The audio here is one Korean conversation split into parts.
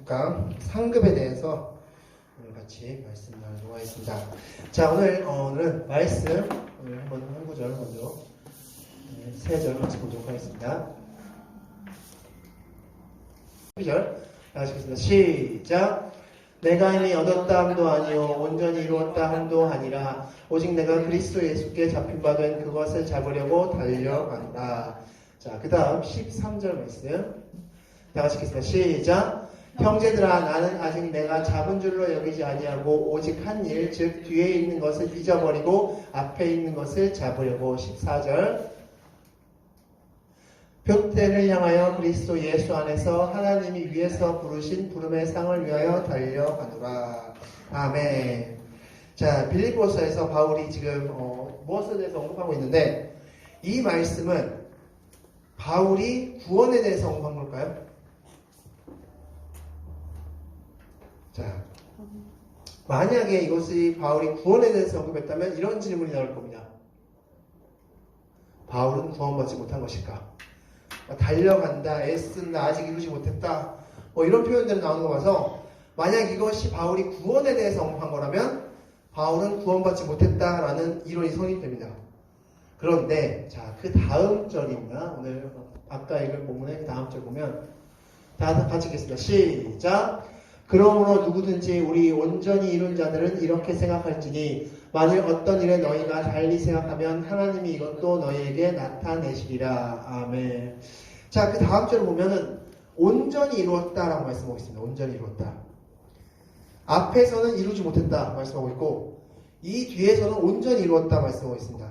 6강 상급에 대해서 오늘 같이 말씀 나누도록 하겠습니다. 자, 오늘은 말씀 오늘 한번 한 구절 먼저 세 절 같이 보도록 하겠습니다. 1절 하시겠습니다. 시작. 내가 이미 얻었다 함도 아니요 온전히 이루었다 함도 아니라 오직 내가 그리스도 예수께 잡힌 바 된 그것을 잡으려고 달려간다. 자, 그 다음 13절 말씀 다 같이 읽겠습니다. 시작. 형제들아, 나는 아직 내가 잡은 줄로 여기지 아니하고 오직 한 일, 즉 뒤에 있는 것을 잊어버리고 앞에 있는 것을 잡으려고. 14절. 표대를 향하여 그리스도 예수 안에서 하나님이 위에서 부르신 부름의 상을 위하여 달려가노라. 아멘. 자, 빌립보서에서 바울이 지금 무엇에 대해서 언급하고 있는데, 이 말씀은 바울이 구원에 대해서 언급한 걸까요? 자, 만약에 이것이 바울이 구원에 대해서 언급했다면 이런 질문이 나올 겁니다. 바울은 구원받지 못한 것일까? 달려간다, 애쓴다, 아직 이루지 못했다, 이런 표현들이 나오는 거 봐서 만약 이것이 바울이 구원에 대해서 언급한 거라면 바울은 구원받지 못했다라는 이론이 성립됩니다. 그런데 자, 그 다음 절입니다. 오늘 아까 읽은 본문의 그 다음 절 보면 다 같이 읽겠습니다. 시작. 그러므로 누구든지 우리 온전히 이룬 자들은 이렇게 생각할지니 만일 어떤 일에 너희가 달리 생각하면 하나님이 이것도 너희에게 나타내시리라. 아멘. 자, 그 다음 절을 보면은 온전히 이루었다라고 말씀하고 있습니다. 온전히 이루었다. 앞에서는 이루지 못했다 말씀하고 있고 이 뒤에서는 온전히 이루었다 말씀하고 있습니다.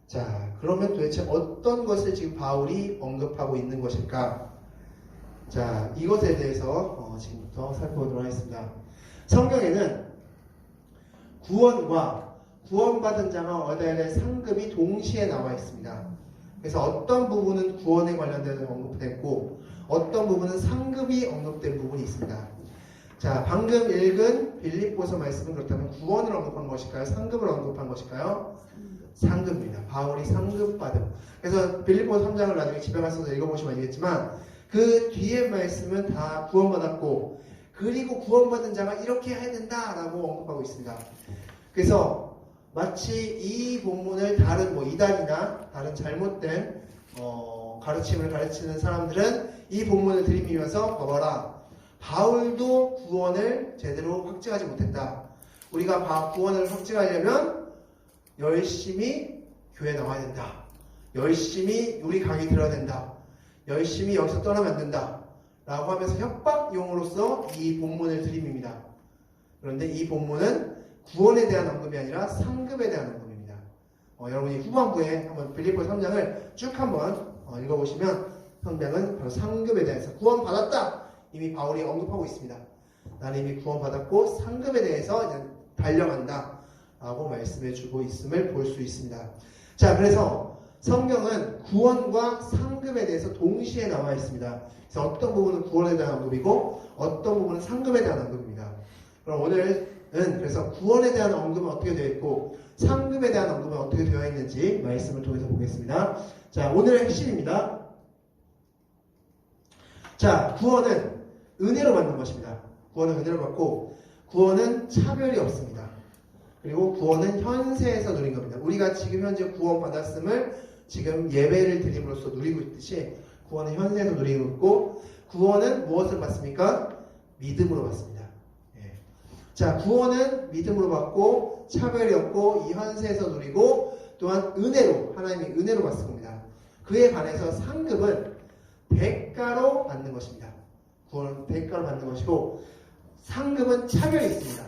자, 그러면 도대체 어떤 것을 지금 바울이 언급하고 있는 것일까? 자, 이것에 대해서 지금부터 살펴보도록 하겠습니다. 성경에는 구원과 구원받은 자가 얻어야 될 상급이 동시에 나와 있습니다. 그래서 어떤 부분은 구원에 관련돼서 언급됐고 어떤 부분은 상급이 언급된 부분이 있습니다. 자, 방금 읽은 빌립보서 말씀은 그렇다면 구원을 언급한 것일까요? 상급을 언급한 것일까요? 상급입니다. 바울이 상급 받음. 그래서 빌립보서 3장을 나중에 집에 가서 읽어보시면 알겠지만 그 뒤에 말씀은 다 구원받았고 그리고 구원받은 자가 이렇게 해야 된다라고 언급하고 있습니다. 그래서 마치 이 본문을 다른 이단이나 다른 잘못된 가르침을 가르치는 사람들은 이 본문을 들이밀면서 봐봐라, 바울도 구원을 제대로 확증하지 못했다. 우리가 구원을 확증하려면 열심히 교회 나와야 된다. 열심히 우리 강의 들어야 된다. 열심히 여기서 떠나면 안 된다 라고 하면서 협박용으로서 이 본문을 들이밉니다. 그런데 이 본문은 구원에 대한 언급이 아니라 상급에 대한 언급입니다. 여러분이 후반부에 한번 빌립보 3장을 쭉 한번 읽어보시면 성경은 바로 상급에 대해서 구원 받았다 이미 바울이 언급하고 있습니다. 나는 이미 구원 받았고 상급에 대해서 이제 달려간다 라고 말씀해 주고 있음을 볼 수 있습니다. 자, 그래서 성경은 구원과 상급에 대해서 동시에 나와 있습니다. 그래서 어떤 부분은 구원에 대한 언급이고 어떤 부분은 상급에 대한 언급입니다. 그럼 오늘은 그래서 구원에 대한 언급은 어떻게 되어 있고 상급에 대한 언급은 어떻게 되어 있는지 말씀을 통해서 보겠습니다. 자, 오늘의 핵심입니다. 자, 구원은 은혜로 받는 것입니다. 구원은 은혜로 받고 구원은 차별이 없습니다. 그리고 구원은 현세에서 누린 겁니다. 우리가 지금 현재 구원 받았음을 지금 예배를 드림으로써 누리고 있듯이 구원은 현세에서 누리고 있고 구원은 무엇을 받습니까? 믿음으로 받습니다. 예. 자, 구원은 믿음으로 받고 차별이 없고 이 현세에서 누리고 또한 은혜로 하나님이 은혜로 받을 겁니다. 그에 반해서 상급은 대가로 받는 것입니다. 구원은 대가로 받는 것이고 상급은 차별이 있습니다.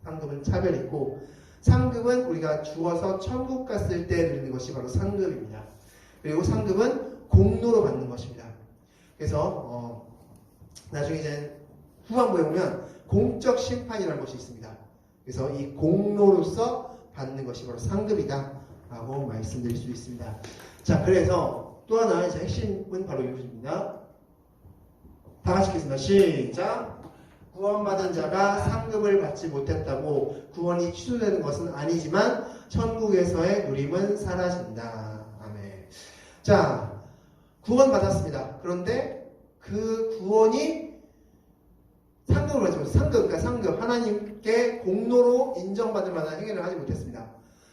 상급은 차별이 있고 상급은 우리가 죽어서 천국 갔을 때 누리는 것이 바로 상급입니다. 그리고 상급은 공로로 받는 것입니다. 그래서 나중에 이제 후반부에 보면 공적 심판이라는 것이 있습니다. 그래서 이 공로로서 받는 것이 바로 상급이다 라고 말씀드릴 수 있습니다. 자, 그래서 또 하나 이제 핵심은 바로 이것입니다. 다 같이 읽겠습니다. 시작. 구원받은 자가 상급을 받지 못했다고 구원이 취소되는 것은 아니지만 천국에서의 누림은 사라진다. 아멘. 자, 구원받았습니다. 그런데 그 구원이 상급, 그러니까 상급, 하나님께 공로로 인정받을 만한 행위를 하지 못했습니다.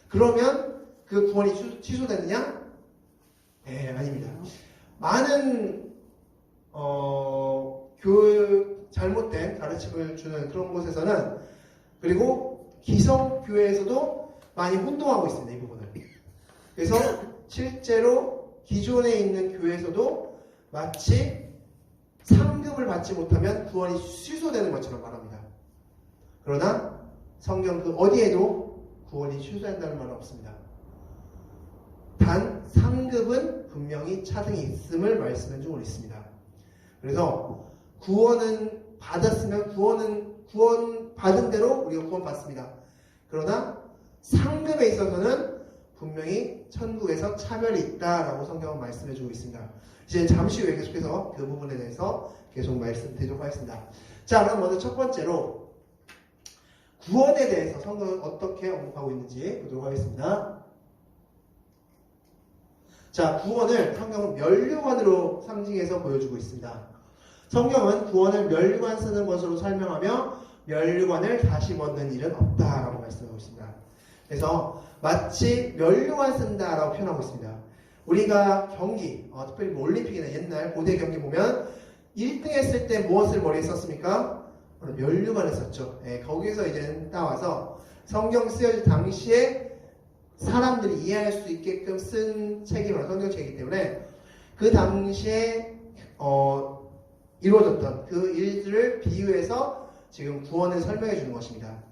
그러면 그 구원이 취소되느냐? 네, 아닙니다. 많은 잘못된 가르침을 주는 그런 곳에서는, 그리고 기성교회에서도 많이 혼동하고 있습니다. 이 부분을. 그래서 실제로 기존에 있는 교회에서도 마치 상급을 받지 못하면 구원이 취소되는 것처럼 말합니다. 그러나 성경 그 어디에도 구원이 취소된다는 말은 없습니다. 단 상급은 분명히 차등이 있음을 말씀해 주고 있습니다. 그래서 구원은 받았으면 구원 받은 대로 우리가 구원 받습니다. 그러나 상급에 있어서는 분명히 천국에서 차별이 있다라고 성경은 말씀해 주고 있습니다. 이제 잠시 후에 계속해서 그 부분에 대해서 계속 말씀드리도록 하겠습니다. 자, 그럼 먼저 첫 번째로 구원에 대해서 성경은 어떻게 언급하고 있는지 보도록 하겠습니다. 자, 구원을 성경은 면류관으로 상징해서 보여주고 있습니다. 성경은 구원을 면류관 쓰는 것으로 설명하며 면류관을 다시 벗는 일은 없다라고 말씀하고 있습니다. 그래서 마치 면류관 쓴다라고 표현하고 있습니다. 우리가 경기, 특별히 올림픽이나 옛날 고대 경기 보면 1등 했을 때 무엇을 머리에 썼습니까? 면류관을 썼죠. 거기서 이제 따와서 성경 쓰여질 당시에 사람들이 이해할 수 있게끔 쓴 책이므로 성경책이기 때문에 그 당시에 이루어졌던 그 일들을 비유해서 지금 구원을 설명해 주는 것입니다.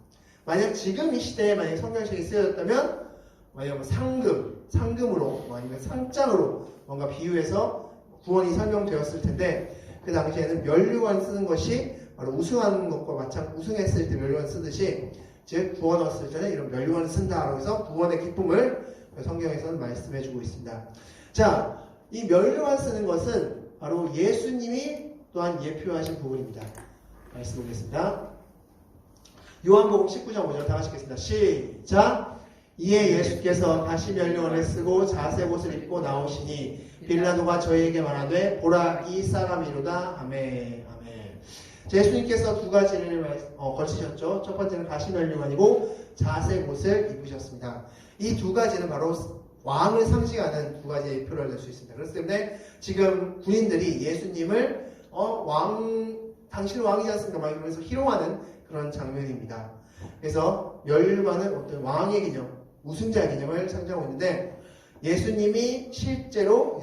만약 지금 이 시대에 만약 성경책이 쓰여졌다면 만약 상금으로 아니면 상장으로 뭔가 비유해서 구원이 설명되었을 텐데 그 당시에는 면류관 쓰는 것이 바로 우승하는 것과 우승했을 때 면류관 쓰듯이 즉 구원 얻었을 때는 이런 면류관을 쓴다라고 해서 구원의 기쁨을 성경에서는 말씀해 주고 있습니다. 자, 이 면류관 쓰는 것은 바로 예수님이 또한 예표하신 부분입니다. 말씀 보겠습니다. 요한복음 19장 5절 다 같이 읽겠습니다. 시작! 이에 예수께서 다시 면류관을 쓰고 자색옷을 입고 나오시니 빌라도가 저희에게 말하되 보라 이 사람이로다. 아멘. 아멘. 예수님께서 두 가지를 걸치셨죠. 첫 번째는 다시 면류관이고 자색옷을 입으셨습니다. 이 두 가지는 바로 왕을 상징하는 두 가지의 표를 낼 수 있습니다. 그렇기 때문에 지금 군인들이 예수님을 당신은 왕이지 않습니까? 막 이러면서 희롱하는 그런 장면입니다. 그래서 면류관은 어떤 왕의 기념, 우승자의 기념을 상징하고 있는데 예수님이 실제로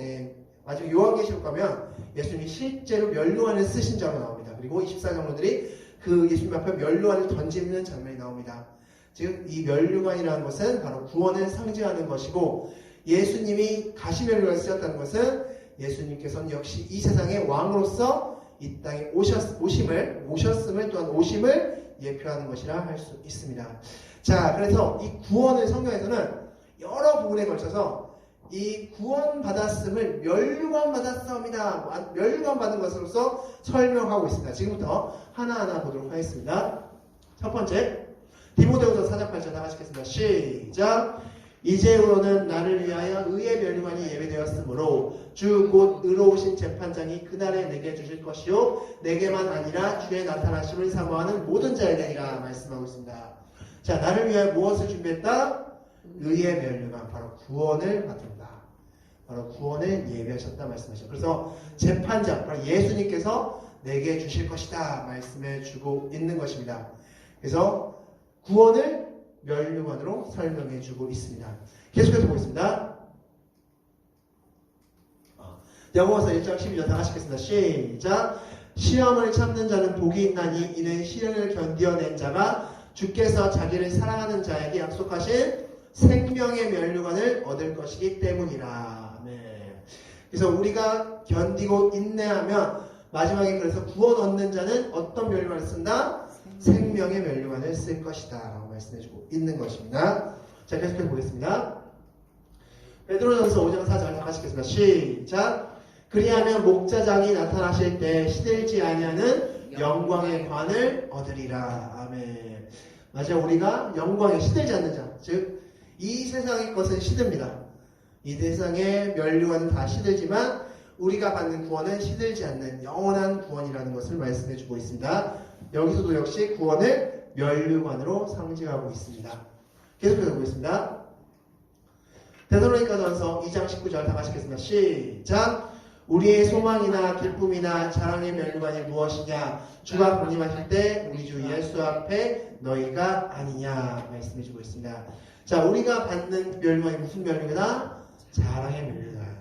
마지막 요한계시록 가면 예수님이 실제로 면류관을 쓰신 자로 나옵니다. 그리고 24장로들이 그 예수님 앞에 면류관을 던지는 장면이 나옵니다. 즉 이 면류관이라는 것은 바로 구원을 상징하는 것이고 예수님이 가시면류관을 쓰셨다는 것은 예수님께서는 역시 이 세상의 왕으로서 이 땅에 오셨음을 또한 오심을 예표하는 것이라 할 수 있습니다. 자, 그래서 이 구원을 성경에서는 여러 부분에 걸쳐서 이 구원 받았음을 면류관 받았사옵니다. 면류관 받은 것으로서 설명하고 있습니다. 지금부터 하나하나 보도록 하겠습니다. 첫 번째, 디모데후서 4장 8절 다 같이 읽겠습니다. 시작! 이제후로는 나를 위하여 의의 면류관이 예배되었으므로 주 곧 의로우신 재판장이 그날에 내게 주실 것이요 내게만 아니라 주의 나타나심을 사모하는 모든 자에게니라 말씀하고 있습니다. 자, 나를 위하여 무엇을 준비했다? 의의 면류관, 바로 구원을 받는다. 바로 구원을 예비하셨다 말씀하셨죠. 그래서 재판장, 바로 예수님께서 내게 주실 것이다 말씀해 주고 있는 것입니다. 그래서 구원을 면류관으로 설명해 주고 있습니다. 계속해서 보겠습니다. 야고보서 1장 12절 다 같이 읽겠습니다. 시작! 시험을 참는 자는 복이 있나니 이는 시련을 견디어낸 자가 주께서 자기를 사랑하는 자에게 약속하신 생명의 면류관을 얻을 것이기 때문이라. 네. 그래서 우리가 견디고 인내하면 마지막에 그래서 구원 얻는 자는 어떤 면류관을 쓴다? 생명의 면류관을 쓸 것이다 라고 말씀해주고 있는 것입니다. 자, 계속해서 보겠습니다. 베드로전서 5장 4절 다 같이 읽겠습니다. 시작! 그리하면 목자장이 나타나실 때 시들지 아니하는 영광의 관을 얻으리라. 아멘. 맞아요. 우리가 영광에 시들지 않는 자, 즉 이 세상의 것은 시듭니다. 이 세상의 면류관은 다 시들지만 우리가 받는 구원은 시들지 않는 영원한 구원이라는 것을 말씀해주고 있습니다. 여기서도 역시 구원을 면류관으로 상징하고 있습니다. 계속해서 보겠습니다. 데살로니가전서 2장 19절 다 같이 읽겠습니다. 시작. 우리의 소망이나 기쁨이나 자랑의 면류관이 무엇이냐? 주가 군림하실 때 우리 주 예수 앞에 너희가 아니냐 말씀해 주고 있습니다. 자, 우리가 받는 면류관이 무슨 면류관이다? 자랑의 면류관.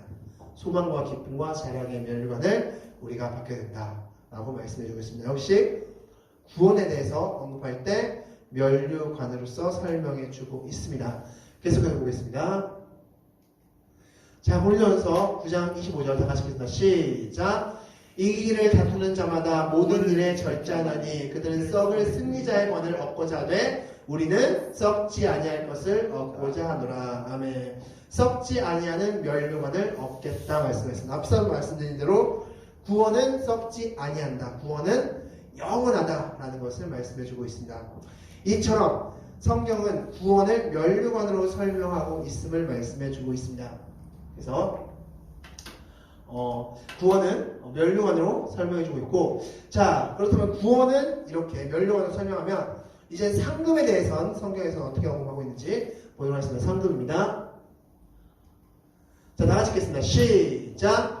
소망과 기쁨과 자랑의 면류관을 우리가 받게 된다라고 말씀해 주고 있습니다. 역시 구원에 대해서 언급할 때 면류관으로서 설명해 주고 있습니다. 계속해서 보겠습니다. 자, 고린도전서 9장 25절 다 같이 읽겠습니다. 시작. 이기기를 다투는 자마다 모든 일에 절제하나니 그들은 썩을 승리자의 권을 얻고자 하되 우리는 썩지 아니할 것을 얻고자 하노라. 아멘. 썩지 아니하는 면류관을 얻겠다 말씀했습니다. 앞서 말씀드린 대로 구원은 썩지 아니한다. 구원은 영원하다라는 것을 말씀해 주고 있습니다. 이처럼 성경은 구원을 면류관으로 설명하고 있음을 말씀해 주고 있습니다. 그래서 구원은 면류관으로 설명해 주고 있고, 자, 그렇다면 구원은 이렇게 면류관으로 설명하면 이제 상급에 대해서는 성경에서는 어떻게 언급하고 있는지 보도록 하겠습니다. 상급입니다. 자, 다 같이 읽겠습니다. 시작.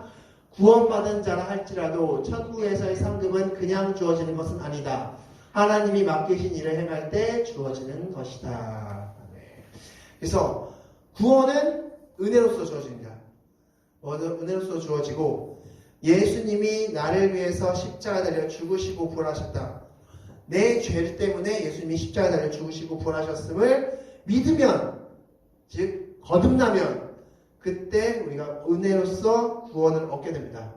구원받은 자라 할지라도 천국에서의 상급은 그냥 주어지는 것은 아니다. 하나님이 맡기신 일을 행할 때 주어지는 것이다. 그래서 구원은 은혜로서 주어집니다. 은혜로서 주어지고 예수님이 나를 위해서 십자가 달려 죽으시고 부활하셨다. 내 죄 때문에 예수님이 십자가 달려 죽으시고 부활하셨음을 믿으면, 즉 거듭나면 그때 우리가 은혜로서 구원을 얻게 됩니다.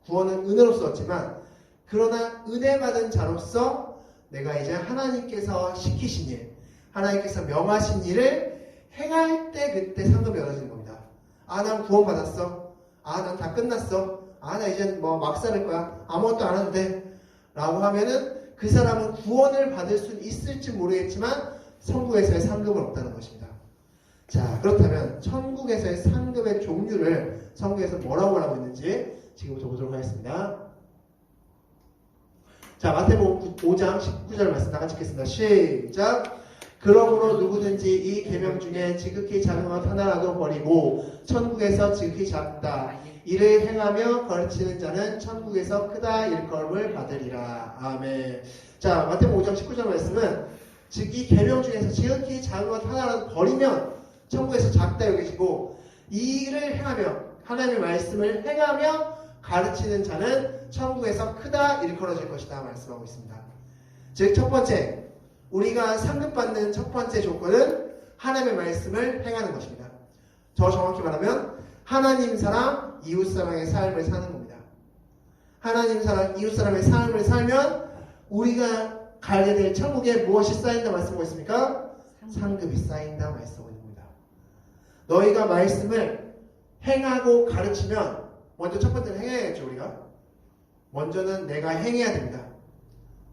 구원은 은혜로서 얻지만, 그러나 은혜 받은 자로서 내가 이제 하나님께서 시키신 일, 하나님께서 명하신 일을 행할 때 그때 상급이 얻어지는 겁니다. 아, 난 구원 받았어. 아, 난 다 끝났어. 아, 나 이제 막 살을 거야. 아무것도 안 해도 돼. 라고 하면은 그 사람은 구원을 받을 수 있을지 모르겠지만 천국에서의 상급은 없다는 것입니다. 자, 그렇다면 천국에서의 상급의 종류를 천국에서 뭐라고 말하고 있는지 지금부터 보도록 하겠습니다. 자, 마태복음 5장 19절 말씀 다 같이 읽겠습니다. 시작. 그러므로 누구든지 이 계명 중에 지극히 작은 것 하나라도 버리고 천국에서 지극히 작다 이를 행하며 가르치는 자는 천국에서 크다 일컬음을 받으리라. 아멘. 자, 마태복음 5장 19절 말씀은 즉 이 계명 중에서 지극히 작은 것 하나라도 버리면 천국에서 작다 여기시고, 이 일을 행하며 하나님의 말씀을 행하며 가르치는 자는 천국에서 크다 일컬어질 것이다 말씀하고 있습니다. 즉 첫 번째, 우리가 상급받는 첫 번째 조건은 하나님의 말씀을 행하는 것입니다. 더 정확히 말하면 하나님 사랑, 이웃 사랑의 삶을 사는 겁니다. 하나님 사랑, 이웃 사랑의 삶을 살면 우리가 가게 될 천국에 무엇이 쌓인다 말씀하고 있습니까? 상급이 쌓인다 말씀하고 있는 겁니다. 너희가 말씀을 행하고 가르치면 먼저 첫 번째는 행해야겠죠. 우리가 먼저는 내가 행해야 됩니다.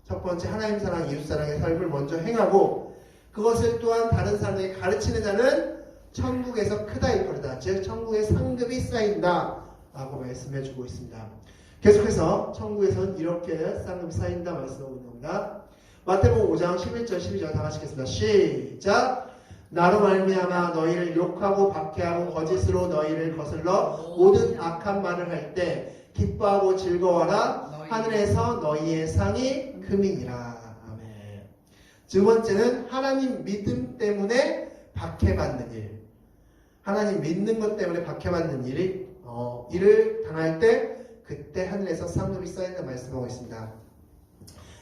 첫 번째 하나님 사랑, 이웃 사랑의 삶을 먼저 행하고 그것을 또한 다른 사람에게 가르치는 자는 천국에서 크다 일컬이다. 즉 천국의 상급이 쌓인다 라고 말씀해주고 있습니다. 계속해서 천국에서는 이렇게 상급이 쌓인다 말씀하고 있는 겁니다. 마태복음 5장 11절 12절 다 같이 읽겠습니다. 시작. 나로 말미암아 너희를 욕하고 박해하고 거짓으로 너희를 거슬러 모든 악한 말을 할 때 기뻐하고 즐거워하라. 하늘에서 너희의 상이 금이니라. 아멘. 두 번째는 하나님 믿음 때문에 박해받는 일. 하나님 믿는 것 때문에 박해받는 일을 당할 때 그때 하늘에서 상급이 쌓인다 말씀하고 있습니다.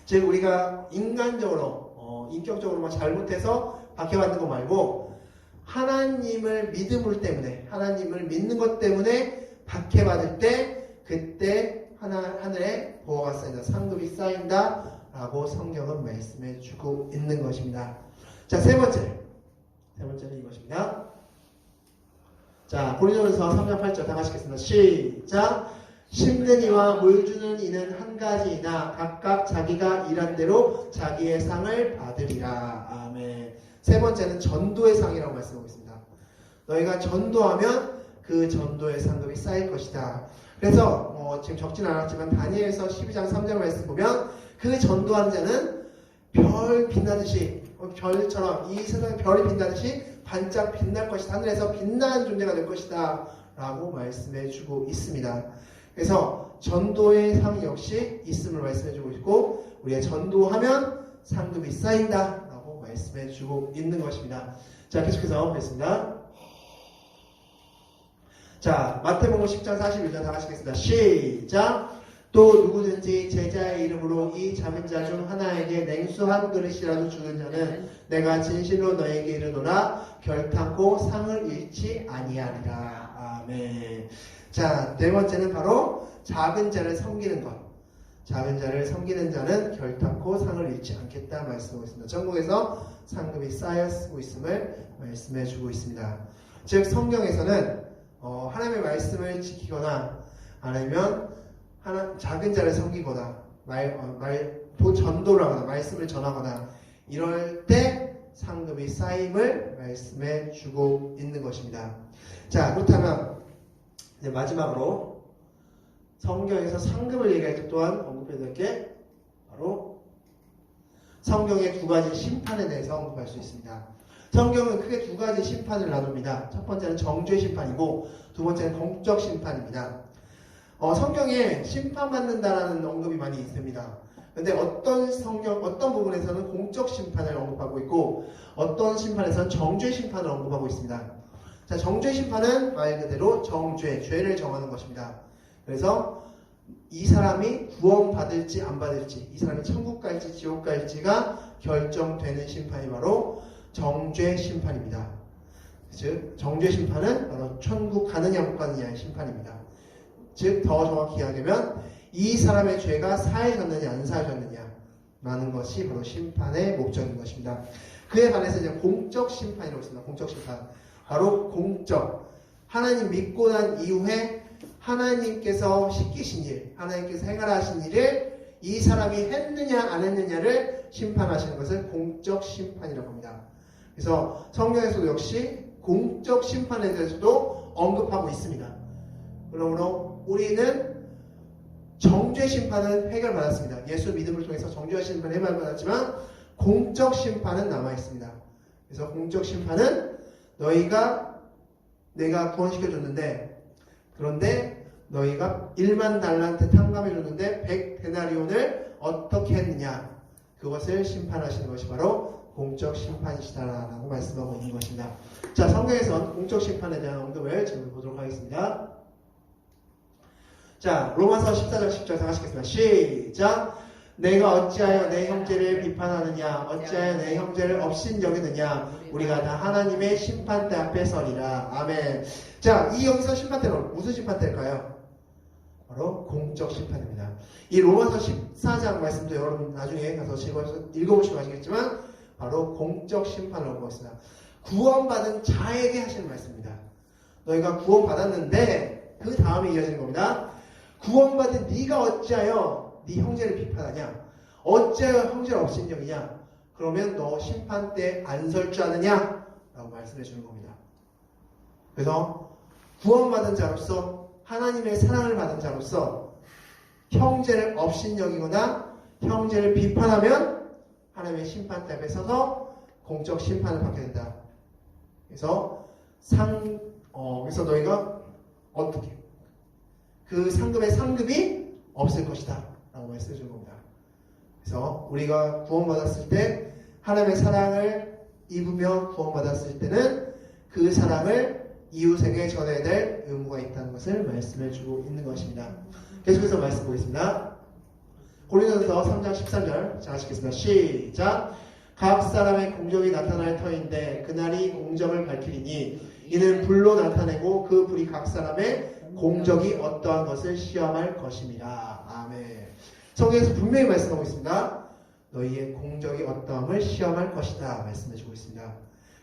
즉 우리가 인간적으로 인격적으로만 잘못해서 박해받는 거 말고 하나님을 믿음을 때문에, 하나님을 믿는 것 때문에 박해받을 때 그때 하늘에 보호가 쌓인다, 상급이 쌓인다 라고 성경은 말씀해 주고 있는 것입니다. 자, 세 번째는 이것입니다. 자, 고린도전서 3장 8절 다 같이 읽겠습니다. 시작. 심는 이와 물 주는 이는 한 가지이나 각각 자기가 일한 대로 자기의 상을 받으리라. 아멘. 세 번째는 전도의 상이라고 말씀하고 있습니다. 너희가 전도하면 그 전도의 상급이 쌓일 것이다. 그래서 지금 적진 않았지만 다니엘서 12장 3절 말씀 보면 그 전도하는 자는 별 빛나듯이 별처럼 이 세상에 별이 빛나듯이 반짝 빛날 것이다. 하늘에서 빛나는 존재가 될 것이다 라고 말씀해 주고 있습니다. 그래서 전도의 상 역시 있음을 말씀해 주고 있고 우리가 전도하면 상급이 쌓인다 라고 말씀해 주고 있는 것입니다. 자, 계속해서 보겠습니다. 자, 마태복음 10장 41절 다 같이 읽겠습니다. 시작! 또 누구든지 제자의 이름으로 이 작은 자 중 하나에게 냉수 한 그릇이라도 주는 자는 내가 진실로 너에게 이르노라 결탄코 상을 잃지 아니하리라. 아멘. 자, 네 번째는 바로 작은 자를 섬기는 것. 작은 자를 섬기는 자는 결탄코 상을 잃지 않겠다 말씀하고 있습니다. 전국에서 상급이 쌓여 쓰고 있음을 말씀해 주고 있습니다. 즉 성경에서는 하나님의 말씀을 지키거나 아니면 작은 자를 섬기거나 전도를 하거나 말씀을 전하거나 이럴 때 상급이 쌓임을 말씀해 주고 있는 것입니다. 자, 그렇다면 이제 마지막으로 성경에서 상급을 얘기할 때 또한 언급해야 될 게 바로 성경의 두 가지 심판에 대해서 언급할 수 있습니다. 성경은 크게 두 가지 심판을 나눕니다. 첫 번째는 정죄 심판이고 두 번째는 공적 심판입니다. 성경에 심판받는다라는 언급이 많이 있습니다. 근데 어떤 부분에서는 공적 심판을 언급하고 있고 어떤 심판에서는 정죄 심판을 언급하고 있습니다. 자, 정죄 심판은 말 그대로 정죄, 죄를 정하는 것입니다. 그래서 이 사람이 구원받을지 안 받을지, 이 사람이 천국 갈지 지옥 갈지가 결정되는 심판이 바로 정죄 심판입니다. 즉 정죄 심판은 바로 천국 가느냐 못 가느냐의 심판입니다. 즉 더 정확히 이야기하면 이 사람의 죄가 사해졌느냐 안 사해졌느냐 라는 것이 바로 심판의 목적인 것입니다. 그에 반해서 이제 공적 심판이라고 있습니다. 공적 심판. 바로 공적. 하나님 믿고 난 이후에 하나님께서 시키신 일, 하나님께서 행하신 일을 이 사람이 했느냐 안 했느냐를 심판하시는 것을 공적 심판이라고 합니다. 그래서 성경에서도 역시 공적 심판에 대해서도 언급하고 있습니다. 그러므로 우리는 정죄 심판은 해결받았습니다. 예수 믿음을 통해서 정죄 심판을 해결받았지만 공적 심판은 남아있습니다. 그래서 공적 심판은 내가 구원시켜줬는데 그런데 너희가 1만 달란트 탕감해줬는데 100데나리온을 어떻게 했느냐 그것을 심판하시는 것이 바로 공적 심판이시다라고 말씀하고 있는 것입니다. 자, 성경에선 공적 심판에 대한 언급을 지금 보도록 하겠습니다. 자, 로마서 14장 10절 다 같이 읽겠습니다. 시작! 내가 어찌하여 내 형제를 비판하느냐 어찌하여 내 형제를 업신여기느냐 우리가 다 하나님의 심판대 앞에 서리라. 아멘. 자, 이 여기서 심판대는 무슨 심판대일까요? 바로 공적 심판입니다. 이 로마서 14장 말씀도 여러분 나중에 가서 읽어보시면 아시겠지만 바로 공적 심판을 얻고 있습니다. 구원받은 자에게 하시는 말씀입니다. 너희가 구원받았는데 그 다음에 이어지는 겁니다. 구원받은 네가 어찌하여 네 형제를 비판하냐? 어찌하여 형제를 업신여기냐? 그러면 너 심판 때 안 설 줄 아느냐? 라고 말씀해 주는 겁니다. 그래서 구원받은 자로서 하나님의 사랑을 받은 자로서 형제를 업신여기거나 형제를 비판하면 하나님의 심판 때 앞에 서서 공적 심판을 받게 된다. 그래서 그래서 너희가 어떻게 그 상급의 상급이 없을 것이다 라고 말씀해 주는 겁니다. 그래서 우리가 구원받았을 때 하나님의 사랑을 입으며 구원받았을 때는 그 사랑을 이웃에게 전해야 될 의무가 있다는 것을 말씀해 주고 있는 것입니다. 계속해서 말씀 보겠습니다. 고린도전서 3장 13절 자 하시겠습니다. 시작! 각 사람의 공적이 나타날 터인데 그날이 공적을 밝히리니 이는 불로 나타내고 그 불이 각 사람의 공적이 어떠한 것을 시험할 것입니다. 아멘. 성경에서 분명히 말씀하고 있습니다. 너희의 공적이 어떠함을 시험할 것이다 말씀해주고 있습니다.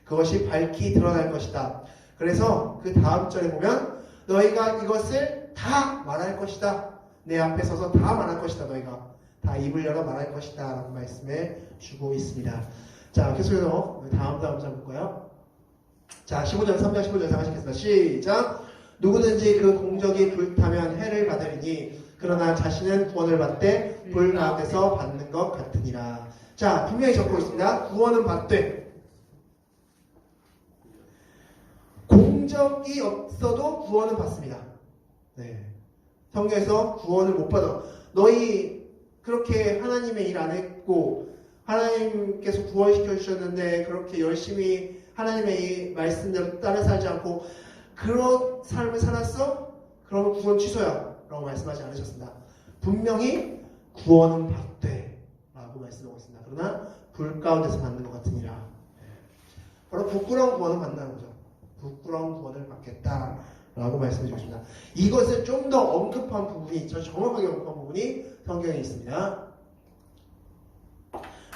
그것이 밝히 드러날 것이다. 그래서 그 다음 절에 보면 너희가 이것을 다 말할 것이다. 내 앞에 서서 다 말할 것이다. 너희가 다 입을 열어 말할 것이다 라고 말씀해 주고 있습니다. 자, 계속해서 다음 절 볼까요? 자, 15절 3장 15절 하시겠습니다. 시작! 누구든지 그 공적이 불타면 해를 받으리니 그러나 자신은 구원을 받되 불 가운데서 받는 것 같으니라. 자, 분명히 적고 있습니다. 구원은 받되. 공적이 없어도 구원은 받습니다. 네. 성경에서 구원을 못 받아. 너희 그렇게 하나님의 일 안 했고 하나님께서 구원시켜 주셨는데 그렇게 열심히 하나님의 이 말씀대로 따라 살지 않고 그런 삶을 살았어? 그러면 구원 취소야 라고 말씀하지 않으셨습니다. 분명히 구원은 받되 라고 말씀하고 있습니다. 그러나 불 가운데서 받는 것 같으니라. 바로 부끄러운 구원을 받는다는 거죠. 부끄러운 구원을 받겠다 라고 말씀해 주셨습니다. 이것을 좀 더 언급한 부분이, 정확하게 언급한 부분이 성경에 있습니다.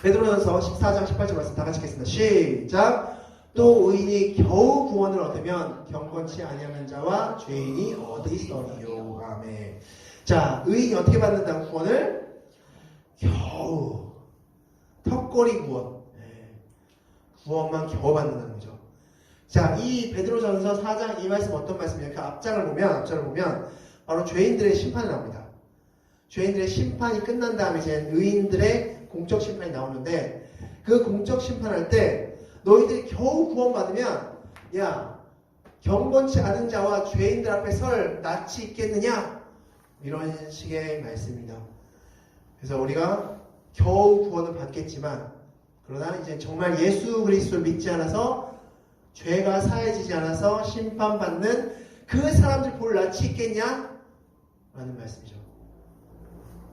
베드로전서 14장 18절 말씀 다 같이 읽겠습니다. 시작! 또 의인이 겨우 구원을 얻으면 경건치 아니하는 자와 죄인이 어디서니요. 아멘. 자, 의인이 어떻게 받는다고 구원을? 겨우. 턱걸이 구원. 네. 구원만 겨우 받는다는 거죠. 자, 이 베드로전서 4장 이 말씀 어떤 말씀이에요? 그 앞장을 보면 바로 죄인들의 심판이 나옵니다. 죄인들의 심판이 끝난 다음에 이제 의인들의 공적 심판이 나오는데 그 공적 심판할 때 너희들이 겨우 구원받으면 야, 경건치 않은 자와 죄인들 앞에 설 낯이 있겠느냐? 이런 식의 말씀입니다. 그래서 우리가 겨우 구원을 받겠지만 그러나 이제 정말 예수 그리스도를 믿지 않아서 죄가 사해지지 않아서 심판받는 그 사람들 볼 낯이 있겠냐? 라는 말씀이죠.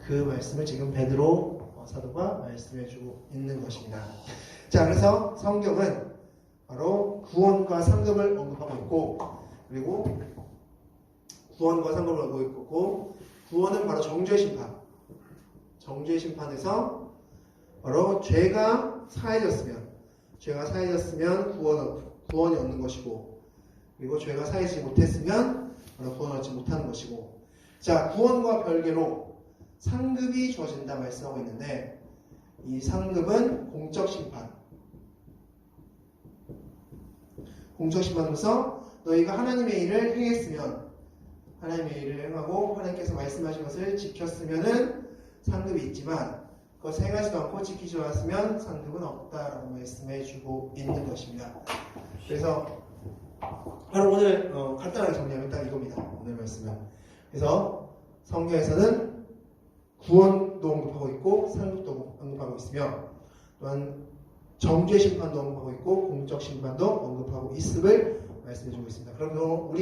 그 말씀을 지금 베드로 사도가 말씀해주고 있는 것입니다. 자, 그래서 성경은 바로 구원과 상급을 언급하고 있고, 그리고 구원과 상급을 언급하고 있고, 구원은 바로 정죄의 심판. 정죄의 심판에서 바로 죄가 사해졌으면 구원이 얻는 것이고, 그리고 죄가 사해지지 못했으면 바로 구원을 얻지 못하는 것이고, 자, 구원과 별개로 상급이 주어진다 말씀하고 있는데 이 상급은 공적 심판. 공적 심판으로서 너희가 하나님의 일을 행했으면 하나님의 일을 행하고 하나님께서 말씀하신 것을 지켰으면은 상급이 있지만 그것을 행하지도 않고 지키지 않았으면 상급은 없다라고 말씀해 주고 있는 것입니다. 그래서 바로 오늘 간단하게 정리하면 딱 이겁니다. 오늘 말씀은. 그래서 성경에서는 구원도 언급하고 있고 상급도 언급하고 있으며 또한 정죄 심판도 언급하고 있고 공적 심판도 언급하고 있음을 말씀해주고 있습니다. 그러므로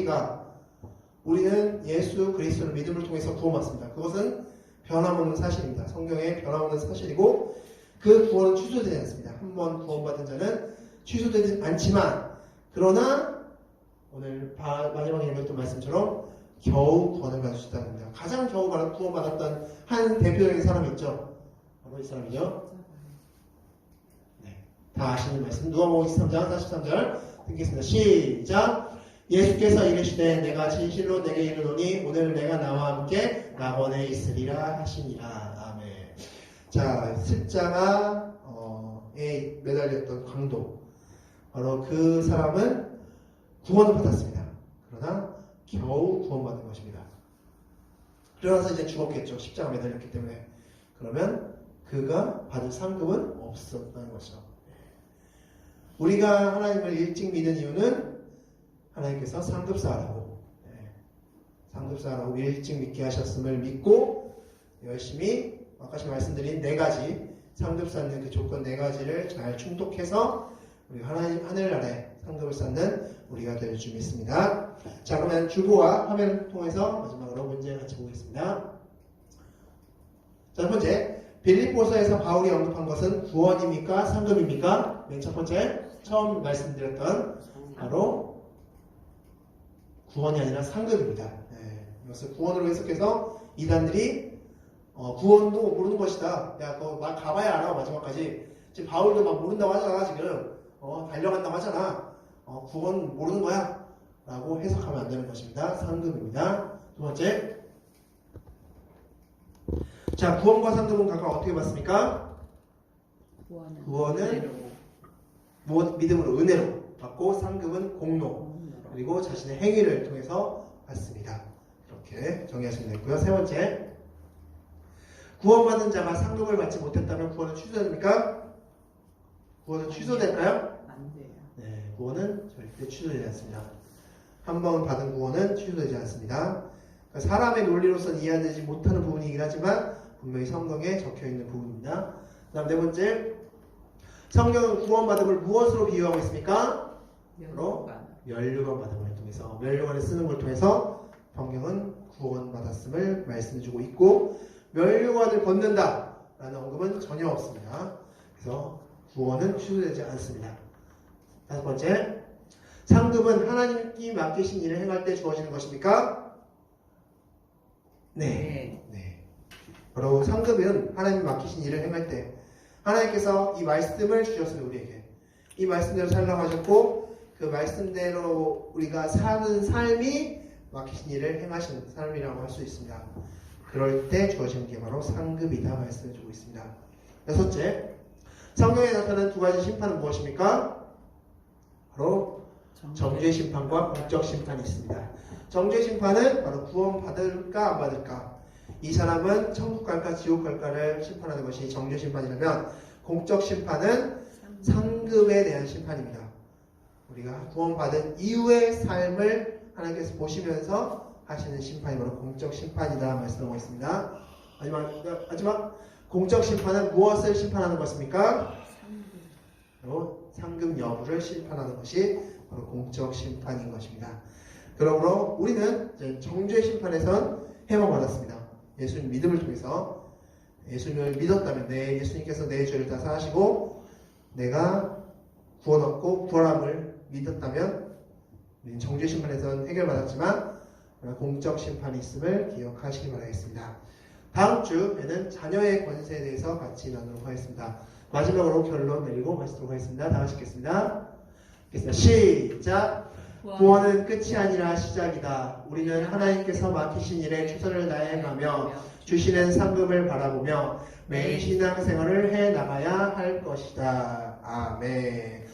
우리는 예수 그리스도를 믿음을 통해서 구원받습니다. 그것은 변함없는 사실입니다. 성경에 변함없는 사실이고 그 구원은 취소되지 않습니다. 한번 구원받은 자는 취소되지 않지만 그러나 오늘 마지막에 읽었던 말씀처럼 겨우 구원을 받을 수 있다는 겁니다. 가장 겨우 구원받았던 한 대표적인 사람이 있죠. 바로 이 사람이죠. 네, 다 아시는 말씀. 누가복음 23장 43절 듣겠습니다. 시작. 예수께서 이르시되 내가 진실로 내게 이르노니 오늘 내가 나와 함께 낙원에 있으리라 하시니라. 아멘. 자, 십자가에 매달렸던 강도, 바로 그 사람은 구원을 받았습니다. 그러나 겨우 구원받은 것입니다. 그러나서 이제 죽었겠죠. 십자가 매달렸기 때문에. 그러면 그가 받을 상급은 없었다는 것이죠. 우리가 하나님을 일찍 믿는 이유는 하나님께서 상급사라고 일찍 믿게 하셨음을 믿고 열심히 아까 말씀드린 4가지 상급 쌓는 그 조건 4가지를 잘 충족해서 우리 하늘나라에 상급을 쌓는 우리가 될 줄 믿습니다. 자, 그러면 주보와 화면을 통해서 마지막으로 문제 같이 보겠습니다. 자, 첫 번째, 빌립보서에서 바울이 언급한 것은 구원입니까? 상급입니까? 맨 첫 번째, 처음 말씀드렸던 바로 구원이 아니라 상급입니다. 네, 이것을 구원으로 해석해서 이단들이 구원도 모르는 것이다. 야, 그거 막 가봐야 알아, 마지막까지. 지금 바울도 막 모른다고 하잖아, 지금. 달려간다고 하잖아. 구원 모르는 거야. 라고 해석하면 안 되는 것입니다. 상급입니다. 두 번째. 자, 구원과 상급은 각각 어떻게 받습니까? 구원은 믿음으로, 은혜로 받고, 상급은 공로, 그리고 자신의 행위를 통해서 받습니다. 이렇게 정의하시면 되고요. 세 번째. 구원받은 자가 상급을 받지 못했다면 구원은 취소됩니까? 구원은 취소될까요? 안 돼요. 네, 구원은 절대 취소되지 않습니다. 한 번 받은 구원은 취소되지 않습니다. 그러니까 사람의 논리로서는 이해되지 못하는 부분이긴 하지만 분명히 성경에 적혀있는 부분입니다. 그 다음 네 번째, 성경은 구원받음을 무엇으로 비유하고 있습니까? 바로 면류관 받음을 통해서, 면류관을 쓰는 걸 통해서 성경은 구원받았음을 말씀해주고 있고, 면류관을 벗는다 라는 언급은 전혀 없습니다. 그래서 구원은 취소되지 않습니다. 다섯 번째, 상급은 하나님이 맡기신 일을 행할 때 주어지는 것입니까? 네. 바로 상급은 하나님이 맡기신 일을 행할 때 하나님께서 이 말씀을 주셨습니다. 우리에게 이 말씀대로 살라고 하셨고, 그 말씀대로 우리가 사는 삶이 맡기신 일을 행하시는 삶이라고 할 수 있습니다. 그럴 때 주어지는 게 바로 상급이다 말씀해주고 있습니다. 여섯째, 성경에 나타나는 두 가지 심판은 무엇입니까? 바로 정죄 심판과 법적 심판이 있습니다. 정죄 심판은 바로 구원 받을까 안 받을까, 이 사람은 천국 갈까 지옥 갈까를 심판하는 것이 정죄 심판이라면, 공적 심판은 상급에 대한 심판입니다. 우리가 구원 받은 이후의 삶을 하나님께서 보시면서 하시는 심판이 바로 공적 심판이다 말씀하고 있습니다. 마지막 공적 심판은 무엇을 심판하는 것입니까? 바로 상급 여부를 심판하는 것이 바로 공적 심판인 것입니다. 그러므로 우리는 정죄 심판에선 해방받았습니다. 예수님 믿음을 통해서 예수님을 믿었다면, 예수님께서 내 죄를 다 사하시고 내가 구원 얻고 구원함을 믿었다면 우리는 정죄 심판에선 해결받았지만 공적 심판이 있음을 기억하시기 바라겠습니다. 다음 주에는 자녀의 권세에 대해서 같이 나누도록 하겠습니다. 마지막으로 결론 내리고 마치도록 하겠습니다. 다 같이 읽겠습니다. 시작! 구원은 끝이 아니라 시작이다. 우리는 하나님께서 맡기신 일에 최선을 다해 행하며 주시는 상급을 바라보며 매일 신앙생활을 해 나가야 할 것이다. 아멘.